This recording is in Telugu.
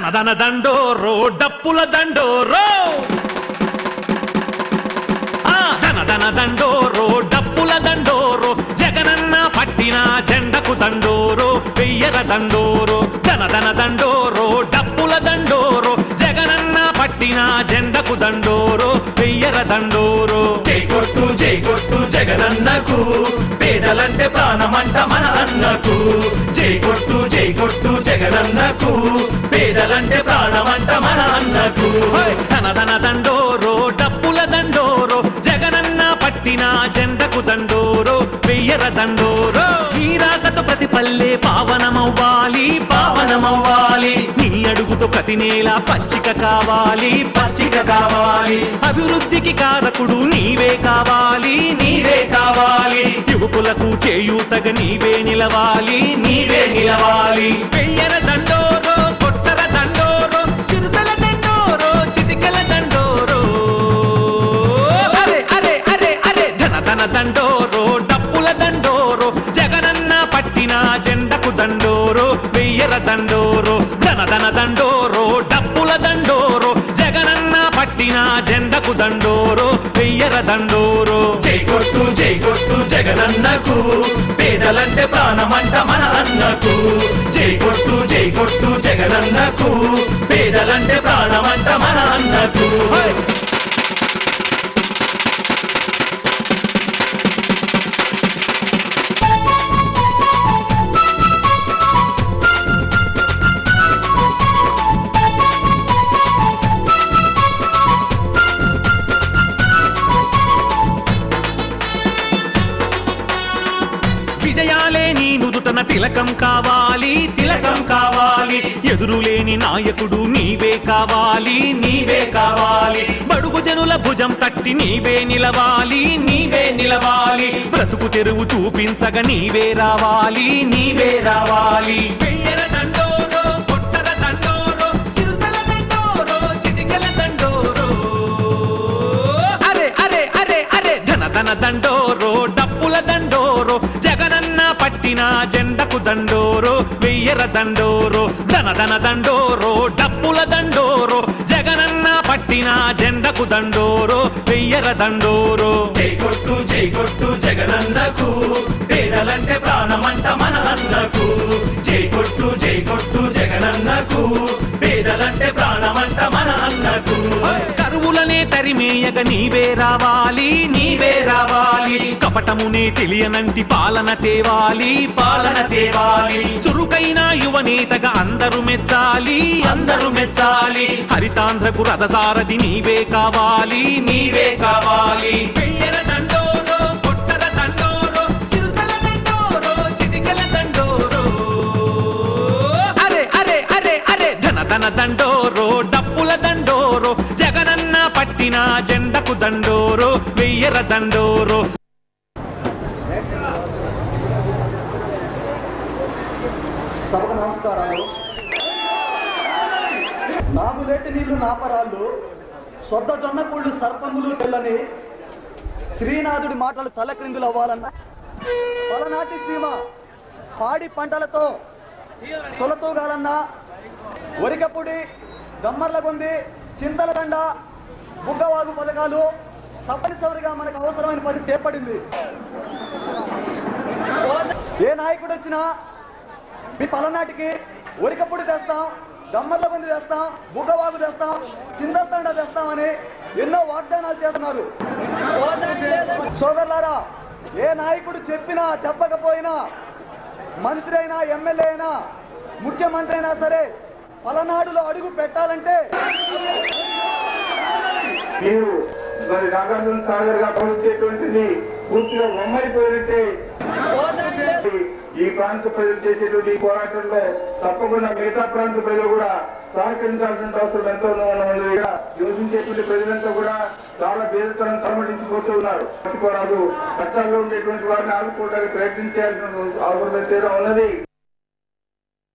ధన దండోరో డప్పుల దండోరో ధన దండోరో డప్పుల దండోరో జగనన్న పట్టిన జెండకు దండోరో వెయ్యర దండోరో ధన దండోరో డప్పుల దండోరో జగనన్న పట్టిన జెండకు దండోరో వెయ్యర దండోరో జై కొట్టు జగనన్నకు పేదలంటే ప్రాణమంట మన అన్నకు జై కొట్టు జగనన్నకు పేదలంటే ప్రాణమంట మన అన్నకు ధన దండోరో డప్పుల దండోరో జగనన్న పట్టిన జెండకు దండోరో వెయ్యర దండోరో నీ రాకతో ప్రతి పల్లె పావనమవ్వాలి పావనమవ్వాలి నీ అడుగుతో ప్రతి నేల పచ్చిక కావాలి పచ్చిక కావాలి అభివృద్ధికి కారకుడు నీవే కావాలి నీవే కావాలి యువకులకు చేయూతగా నీవే నిలవాలి నీవే నిలవాలి వెయ్యర దండోరో కొట్టర దండోరో చిరుతల దండోరో చిటికల దండోరో అరే అరే అరే అరే ధన దండోరో డప్పుల దండోరో జగనన్న పట్టిన జెండకు దండోరో వెయ్యర దండోరో ధన దండోరో డప్పుల దండోరో జగనన్న పట్టిన జెండకు దండోరో వెయ్యర దండోరో జై కొట్టు జగనన్నకు పేదలంటే ప్రాణమంట మన అన్నకు జై కొట్టు జగనన్నకు పేదలంటే ప్రాణమంట మన అన్నకు విజయాలే నీ నుదుటన తిలకం కావాలి తిలకం కావాలి ఎదురులేని నాయకుడు నీవే కావాలి నీవే కావాలి బడుగు జనుల భుజం తట్టి నీవే నిలవాలి నీవే నిలవాలి బ్రతుకు తెరువు చూపించగా నీవే రావాలి నీవే రావాలి వెయ్యర దండోరో కొట్టర దండోరో చిరుతల దండోరో చిటికల దండోరో అరే అరే అరే అరే ధన దండోరో డప్పుల దండోరో జగనన్న పట్టిన జెండకు దండోరో వెయ్యర దండోరో ధన దండోరో డప్పుల దండోరో జగనన్న పట్టిన జెండకు దండోరో వెయ్యర దండోరో జై కొట్టు జగనన్నకు పేదలంటే ప్రాణమంట మన అన్నకు జై కొట్టు జగనన్నకు పేదలంటే ప్రాణమంట మన అన్నకు కరువులనే తరిమేయగ నీవే రావాలి నీవే రావాలి కపటమునే తెలియనంటి పాలన తేవాలి పాలన తేవాలి చురుకైన యువనేతగా అందరూ మెచ్చాలి అందరూ మెచ్చాలి హరితాంధ్రకు రథసారథి నీవే కావాలి నీవే కావాలి వెయ్యర దండోరో కొట్టర దండోరో చిరుతల దండోరో చిటికల దండోరో అరే అరే అరే అరే ధన దండోరో డప్పుల దండోరో జగనన్న పట్టిన జెండకు దండోరో వెయ్యర దండోరో సభకు నమస్కారాలు. నాగులేటి నీళ్లు నాపరాళ్ళు సొద్ద జొన్న కూళ్ళు సర్పంగులు తెల్లని శ్రీనాథుడి మాటలు తలక్రిందులు అవ్వాలన్న పలనాటి సీమ పాడి పంటలతో తొలతూగాలన్న ఒరికపుడి గమ్మర్లగొంది చింతలదండ బుగ్గవాగు పథకాలు తప్పనిసరిగా మనకు అవసరమైన పరిస్థితి ఏర్పడింది. ఏ నాయకుడు వచ్చినా మీ పలనాటికి ఒరికపుడి తెస్తాం, గమ్మర్లగొంది తెస్తాం, బుగ్గవాగు తెస్తాం, చింతలదండ తెస్తామని ఎన్నో వాగ్దానాలు చేస్తున్నారు. సోదరులారా, ఏ నాయకుడు చెప్పినా చెప్పకపోయినా మంత్రి అయినా ఎమ్మెల్యే అయినా ముఖ్యమంత్రి అయినా సరే పలనాడులో అడుగు పెట్టాలంటే మీరు మరి నాగార్జున సాగర్ గా భావించేటువంటిది పూర్తిగా బొమ్మైపోయినట్టే. ఈ ప్రాంత ప్రజలు చేసేటువంటి పోరాటంలో తప్పకుండా మిగతా ప్రాంత ప్రజలు కూడా సహకరించాల్సిన అవసరం ఎంతో ఉన్నది. నివసించేటువంటి ప్రజలంతా కూడా చాలా బేదతనం సమ్మటించిపోతూ ఉన్నారు. కష్టాల్లో ఉండేటువంటి వారిని ఆదుకోవడానికి ప్రయత్నించాల్సిన అవసరం ఎంతైనా ఉన్నది.